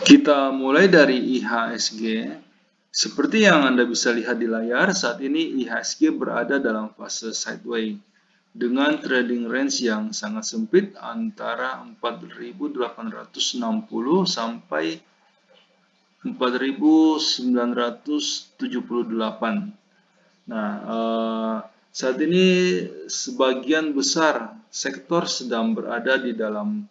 Kita mulai dari IHSG. Seperti yang Anda bisa lihat di layar, saat ini IHSG berada dalam fase sideways dengan trading range yang sangat sempit antara 4.860 sampai 4.978. Nah, saat ini sebagian besar sektor sedang berada di dalam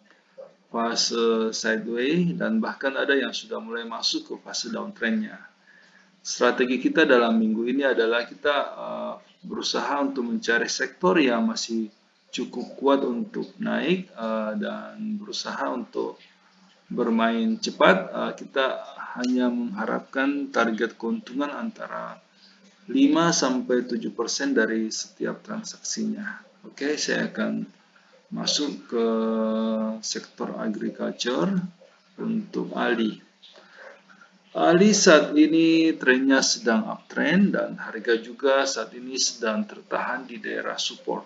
fase sideways dan bahkan ada yang sudah mulai masuk ke fase downtrendnya. Strategi kita dalam minggu ini adalah kita berusaha untuk mencari sektor yang masih cukup kuat untuk naik dan berusaha untuk bermain cepat. Kita hanya mengharapkan target keuntungan antara 5-7% dari setiap transaksinya. Oke, saya akan masuk ke sektor agriculture untuk Ali. Ali saat ini trennya sedang uptrend dan harga juga saat ini sedang tertahan di daerah support.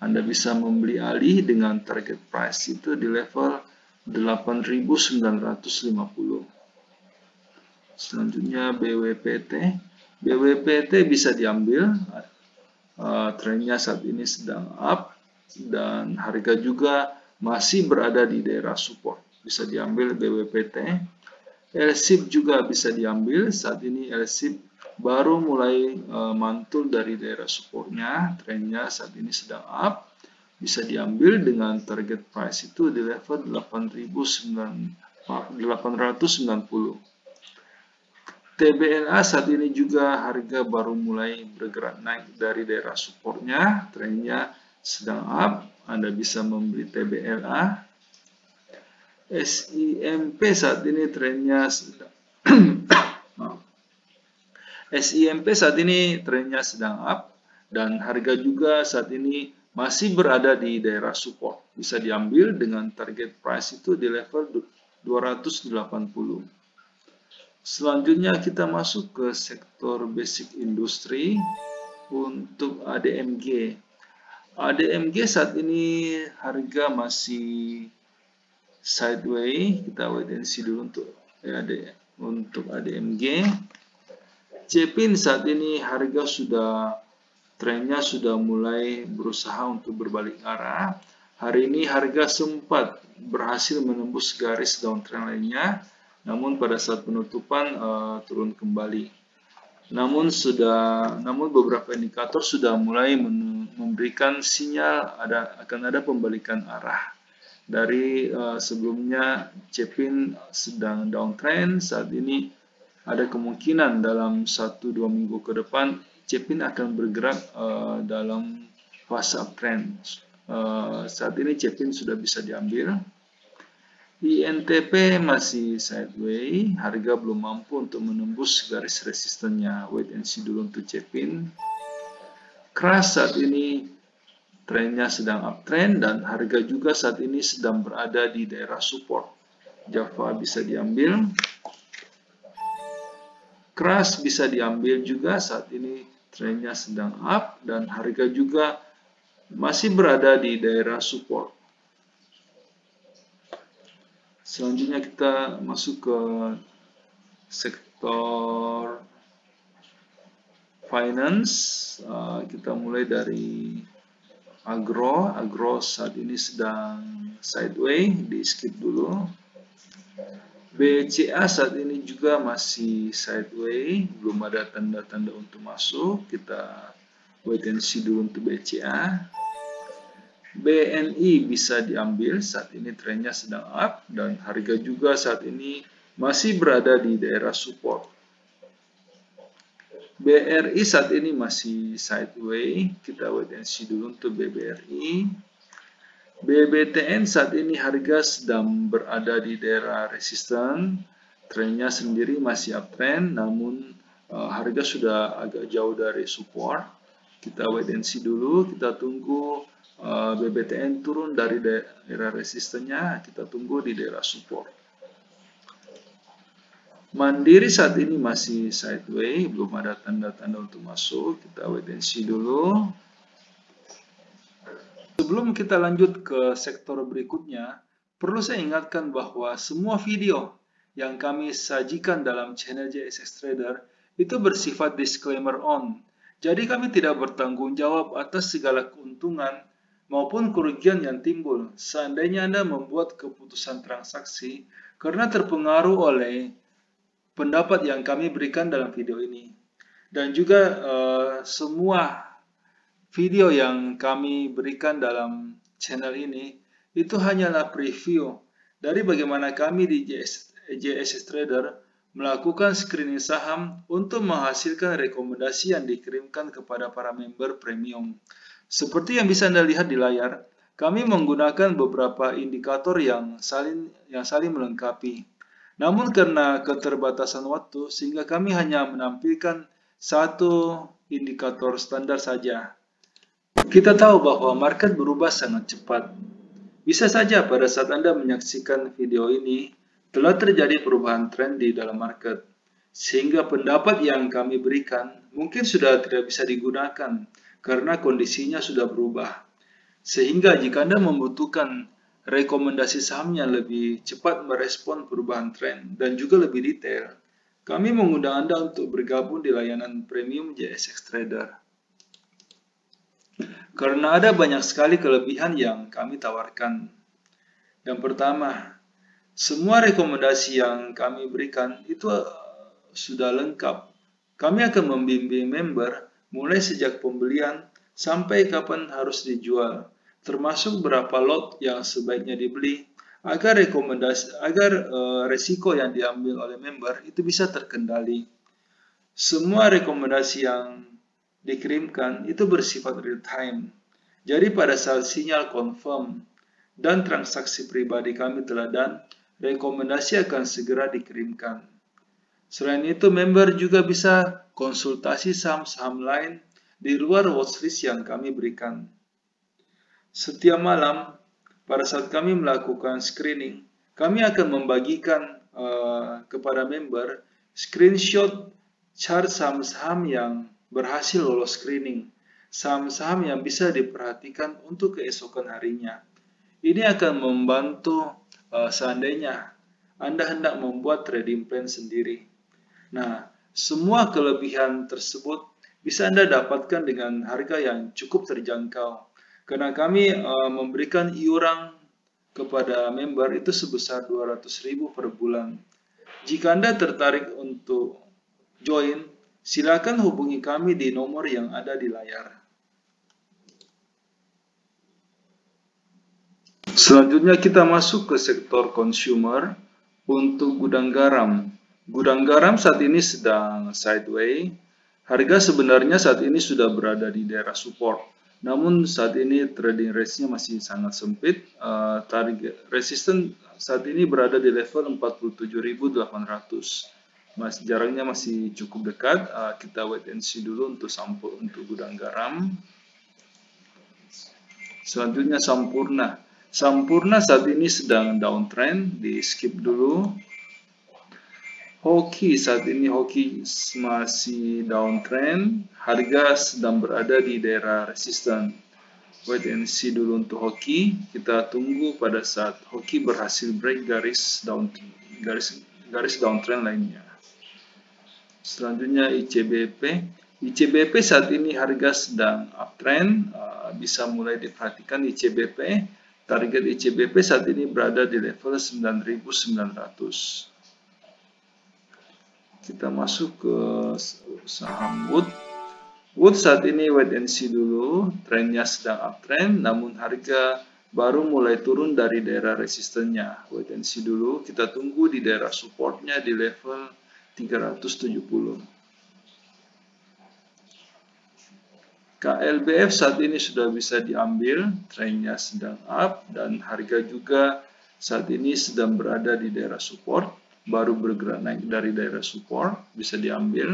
Anda bisa membeli Ali dengan target price itu di level 8.950. Selanjutnya BWPT. BWPT bisa diambil, trennya saat ini sedang up dan harga juga masih berada di daerah support. Bisa diambil BWPT. LSIP juga bisa diambil. Saat ini LSIP baru mulai mantul dari daerah supportnya. Trennya saat ini sedang up. Bisa diambil dengan target price itu di level 8.890. TBLA saat ini juga harga baru mulai bergerak naik dari daerah supportnya. Trennya sedang up. Anda bisa membeli TBLA. SIMP saat ini trennya sedang SIMP saat ini trennya sedang up dan harga juga saat ini masih berada di daerah support. Bisa diambil dengan target price itu di level 280. Selanjutnya kita masuk ke sektor basic industry untuk ADMG. ADMG saat ini harga masih sideways. Kita wait and see dulu untuk ADMG. Cepin saat ini harga trennya sudah mulai berusaha untuk berbalik arah. Hari ini harga sempat berhasil menembus garis downtrend lainnya, namun pada saat penutupan turun kembali. Namun beberapa indikator sudah mulai memberikan sinyal akan ada pembalikan arah. Dari sebelumnya Cepin sedang downtrend, saat ini ada kemungkinan dalam 1-2 minggu ke depan Cepin akan bergerak dalam fase uptrend. Saat ini Cepin sudah bisa diambil. INTP masih sideways, harga belum mampu untuk menembus garis resistennya. Wait and see dulu untuk Cepin. Crush saat ini trennya sedang uptrend dan harga juga saat ini sedang berada di daerah support. Java bisa diambil. Crush bisa diambil juga, saat ini trennya sedang up dan harga juga masih berada di daerah support. Selanjutnya kita masuk ke sektor finance. Kita mulai dari agro. Agro saat ini sedang sideways, di skip dulu. BCA saat ini juga masih sideways, belum ada tanda-tanda untuk masuk. Kita wait and see dulu untuk BCA. BNI bisa diambil, saat ini trennya sedang up dan harga juga saat ini masih berada di daerah support. BRI saat ini masih sideways, kita wait and see dulu untuk BBRI. BBTN saat ini harga sedang berada di daerah resisten, trennya sendiri masih uptrend, namun harga sudah agak jauh dari support. Kita wait and see dulu, kita tunggu BBTN turun dari daerah resistennya, kita tunggu di daerah support. Mandiri saat ini masih sideways, belum ada tanda-tanda untuk masuk, kita wait and see dulu. Sebelum kita lanjut ke sektor berikutnya, perlu saya ingatkan bahwa semua video yang kami sajikan dalam channel JSX Trader itu bersifat disclaimer on. Jadi kami tidak bertanggung jawab atas segala keuntungan maupun kerugian yang timbul seandainya Anda membuat keputusan transaksi karena terpengaruh oleh pendapat yang kami berikan dalam video ini. Dan juga semua video yang kami berikan dalam channel ini itu hanyalah preview dari bagaimana kami di JSX Trader melakukan screening saham untuk menghasilkan rekomendasi yang dikirimkan kepada para member premium. Seperti yang bisa Anda lihat di layar, kami menggunakan beberapa indikator yang saling melengkapi. Namun karena keterbatasan waktu, sehingga kami hanya menampilkan satu indikator standar saja. Kita tahu bahwa market berubah sangat cepat. Bisa saja pada saat Anda menyaksikan video ini, telah terjadi perubahan tren di dalam market. Sehingga pendapat yang kami berikan mungkin sudah tidak bisa digunakan karena kondisinya sudah berubah. Sehingga jika Anda membutuhkan rekomendasi saham yang lebih cepat merespon perubahan tren dan juga lebih detail, kami mengundang Anda untuk bergabung di layanan premium JSX Trader. Karena ada banyak sekali kelebihan yang kami tawarkan. Yang pertama, semua rekomendasi yang kami berikan itu sudah lengkap. Kami akan membimbing member mulai sejak pembelian sampai kapan harus dijual, termasuk berapa lot yang sebaiknya dibeli, agar resiko yang diambil oleh member itu bisa terkendali. Semua rekomendasi yang dikirimkan itu bersifat real time. Jadi pada saat sinyal confirm dan transaksi pribadi kami telah done, rekomendasi akan segera dikirimkan. Selain itu, member juga bisa konsultasi saham-saham lain di luar watchlist yang kami berikan. Setiap malam, pada saat kami melakukan screening, kami akan membagikan kepada member screenshot chart saham-saham yang berhasil lolos screening, saham-saham yang bisa diperhatikan untuk keesokan harinya. Ini akan membantu seandainya Anda hendak membuat trading plan sendiri. Nah, semua kelebihan tersebut bisa Anda dapatkan dengan harga yang cukup terjangkau. Karena kami memberikan iuran kepada member itu sebesar 200.000 per bulan. Jika Anda tertarik untuk join, silakan hubungi kami di nomor yang ada di layar. Selanjutnya kita masuk ke sektor consumer untuk gudang garam. Gudang garam saat ini sedang sideways. Harga sebenarnya saat ini sudah berada di daerah support. Namun saat ini trading range-nya masih sangat sempit. Target resistance saat ini berada di level 47.800. Jaraknya masih cukup dekat. Kita wait and see dulu untuk sampul untuk gudang garam. Selanjutnya Sampurna. Sampurna saat ini sedang downtrend, di skip dulu. Hoki saat ini masih downtrend, harga sedang berada di daerah resisten. Wait and see dulu untuk Hoki. Kita tunggu pada saat Hoki berhasil break garis downtrend lainnya. Selanjutnya ICBP. ICBP saat ini harga sedang uptrend, bisa mulai diperhatikan ICBP. Target ICBP saat ini berada di level 9.900. Kita masuk ke saham Wood. Wood saat ini wait and see dulu, trennya sedang uptrend, namun harga baru mulai turun dari daerah resistennya. Wait and see dulu, kita tunggu di daerah supportnya di level 370. KLBF saat ini sudah bisa diambil, trennya sedang up dan harga juga saat ini sedang berada di daerah support, baru bergerak naik dari daerah support, bisa diambil.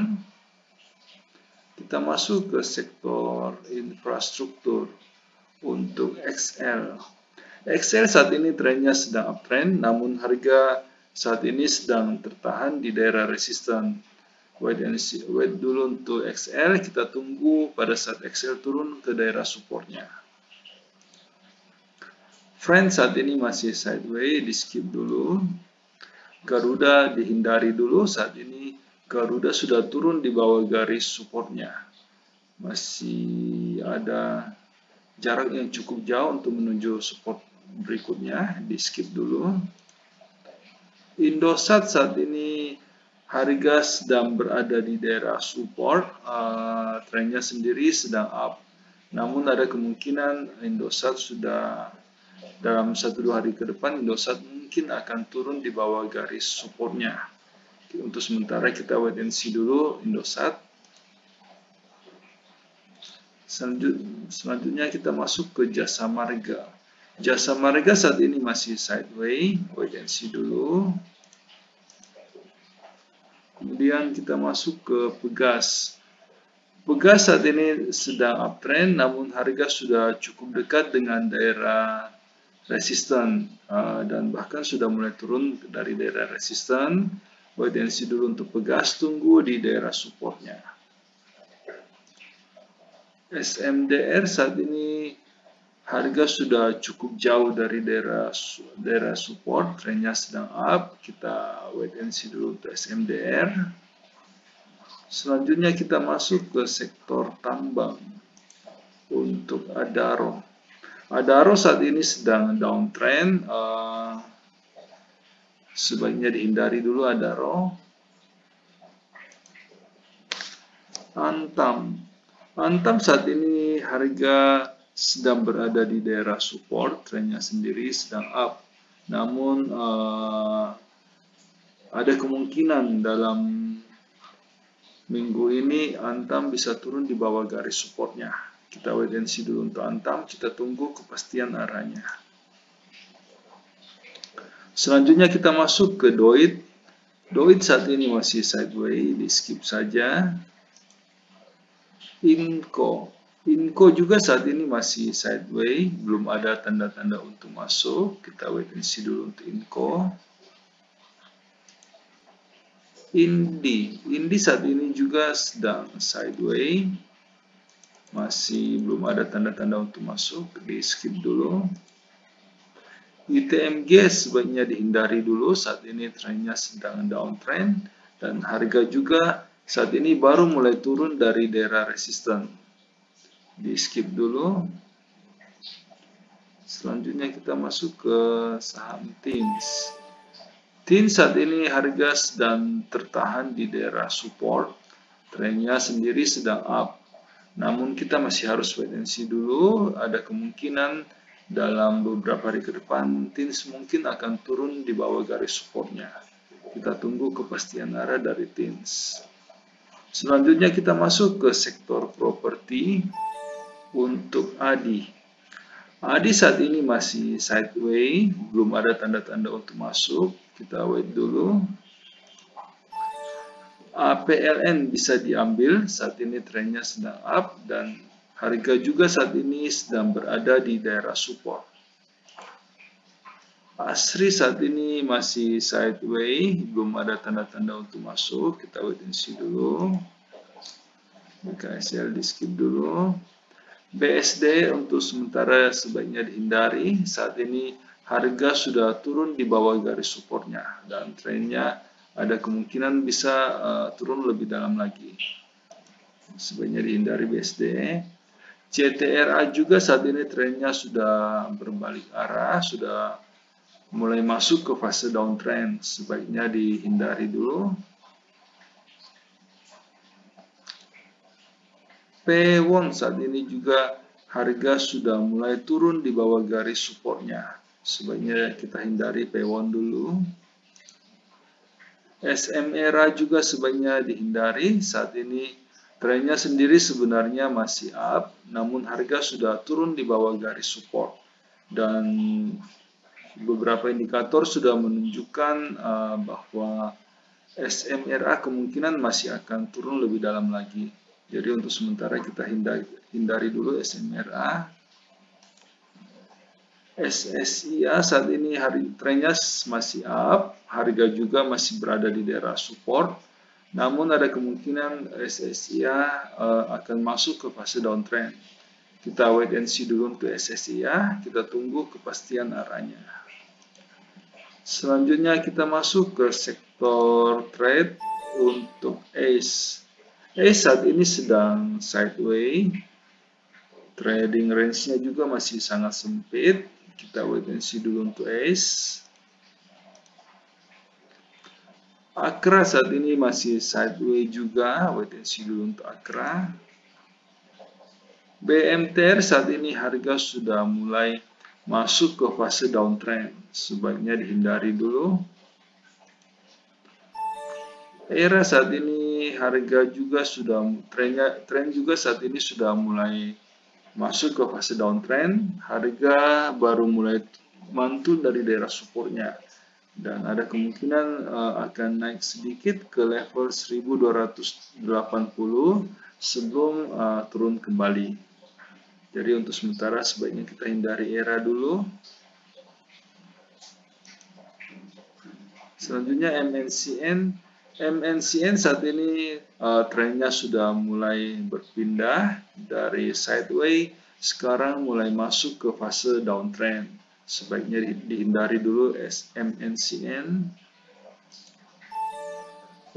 Kita masuk ke sektor infrastruktur untuk XL. XL saat ini trennya sedang uptrend, namun harga saat ini sedang tertahan di daerah resisten. Wait dulu untuk XL, kita tunggu pada saat XL turun ke daerah supportnya. Friend saat ini masih sideways, di skip dulu. Garuda dihindari dulu, saat ini Garuda sudah turun di bawah garis supportnya. Masih ada jarak yang cukup jauh untuk menuju support berikutnya, di skip dulu. Indosat saat ini harga sedang berada di daerah support, trennya sendiri sedang up. Namun ada kemungkinan Indosat sudah dalam 1-2 hari ke depan Indosat mungkin akan turun di bawah garis supportnya. Untuk sementara kita wait and see dulu Indosat. Selanjutnya kita masuk ke Jasa Marga. Jasa Marga saat ini masih sideways, wait and see dulu. Kemudian kita masuk ke Pegas. Pegas saat ini sedang uptrend, namun harga sudah cukup dekat dengan daerah resisten dan bahkan sudah mulai turun dari daerah resisten. Wait and see dulu untuk Pegas, tunggu di daerah supportnya. SMDR saat ini harga sudah cukup jauh dari daerah support, trennya sedang up. Kita wait and see dulu untuk SMDR. Selanjutnya kita masuk ke sektor tambang. Untuk Adaro. Adaro saat ini sedang downtrend. Sebaiknya dihindari dulu Adaro. Antam saat ini harga sedang berada di daerah support, trennya sendiri sedang up. Namun ada kemungkinan dalam minggu ini Antam bisa turun di bawah garis supportnya. Kita wait and see dulu untuk Antam, kita tunggu kepastian arahnya. Selanjutnya kita masuk ke Doit. Doit saat ini masih sideways, di skip saja. Inco juga saat ini masih sideways, belum ada tanda-tanda untuk masuk. Kita wait and see dulu untuk Inco. Indi saat ini juga sedang sideways, masih belum ada tanda-tanda untuk masuk, di skip dulu. ITMG sebaiknya dihindari dulu, saat ini trennya sedang downtrend dan harga juga saat ini baru mulai turun dari daerah resisten. Di skip dulu. Selanjutnya kita masuk ke saham TINS. TINS saat ini harga sedang tertahan di daerah support, trennya sendiri sedang up. Namun kita masih harus wait and see dulu, ada kemungkinan dalam beberapa hari ke depan TINS mungkin akan turun di bawah garis supportnya. Kita tunggu kepastian arah dari TINS. Selanjutnya kita masuk ke sektor properti. Untuk ADI. ADI saat ini masih sideways, belum ada tanda-tanda untuk masuk. Kita wait dulu. APLN bisa diambil, saat ini trennya sedang up dan harga juga saat ini sedang berada di daerah support. ASRI saat ini masih sideways, belum ada tanda-tanda untuk masuk. Kita wait and see dulu. BKSL di skip dulu. BSD untuk sementara sebaiknya dihindari. Saat ini harga sudah turun di bawah garis supportnya dan trennya ada kemungkinan bisa turun lebih dalam lagi. Sebaiknya dihindari BSD. CTRA juga saat ini trennya sudah berbalik arah, sudah mulai masuk ke fase downtrend. Sebaiknya dihindari dulu. Pewon saat ini juga harga sudah mulai turun di bawah garis supportnya. Sebaiknya kita hindari Pewon dulu. SMERA juga sebaiknya dihindari. Saat ini trennya sendiri sebenarnya masih up, namun harga sudah turun di bawah garis support. Dan beberapa indikator sudah menunjukkan bahwa SMERA kemungkinan masih akan turun lebih dalam lagi. Jadi untuk sementara kita hindari dulu SMERA. SSIA saat ini trennya masih up, harga juga masih berada di daerah support. Namun ada kemungkinan SSIA akan masuk ke fase downtrend. Kita wait and see dulu untuk SSIA, kita tunggu kepastian arahnya. Selanjutnya kita masuk ke sektor trade untuk ACE. ACE saat ini sedang sideways. Trading range-nya juga masih sangat sempit. Kita wait and see dulu untuk ACE. Akra saat ini masih sideways juga. Wait and see dulu untuk Akra. BMTR saat ini harga sudah mulai masuk ke fase downtrend. Sebaiknya dihindari dulu. ERA saat ini harga juga sudah tren juga saat ini sudah mulai masuk ke fase downtrend. Harga baru mulai mantul dari daerah supportnya dan ada kemungkinan akan naik sedikit ke level 1280 sebelum turun kembali. Jadi untuk sementara sebaiknya kita hindari ERA dulu. Selanjutnya MNCN saat ini trennya sudah mulai berpindah dari sideways, sekarang mulai masuk ke fase downtrend. Sebaiknya dihindari dulu MNCN.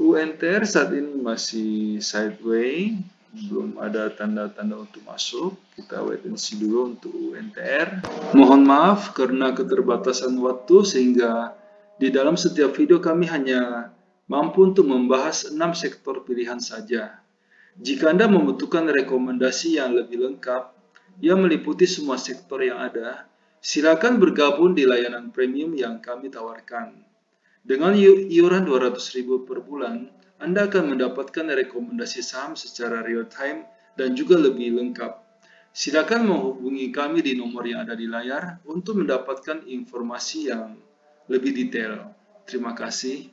UNTR saat ini masih sideways, belum ada tanda-tanda untuk masuk. Kita wait and see dulu untuk UNTR. Mohon maaf karena keterbatasan waktu sehingga di dalam setiap video kami hanya mampu untuk membahas 6 sektor pilihan saja. Jika Anda membutuhkan rekomendasi yang lebih lengkap, yang meliputi semua sektor yang ada, silakan bergabung di layanan premium yang kami tawarkan. Dengan iuran 200.000 per bulan, Anda akan mendapatkan rekomendasi saham secara real time dan juga lebih lengkap. Silakan menghubungi kami di nomor yang ada di layar untuk mendapatkan informasi yang lebih detail. Terima kasih.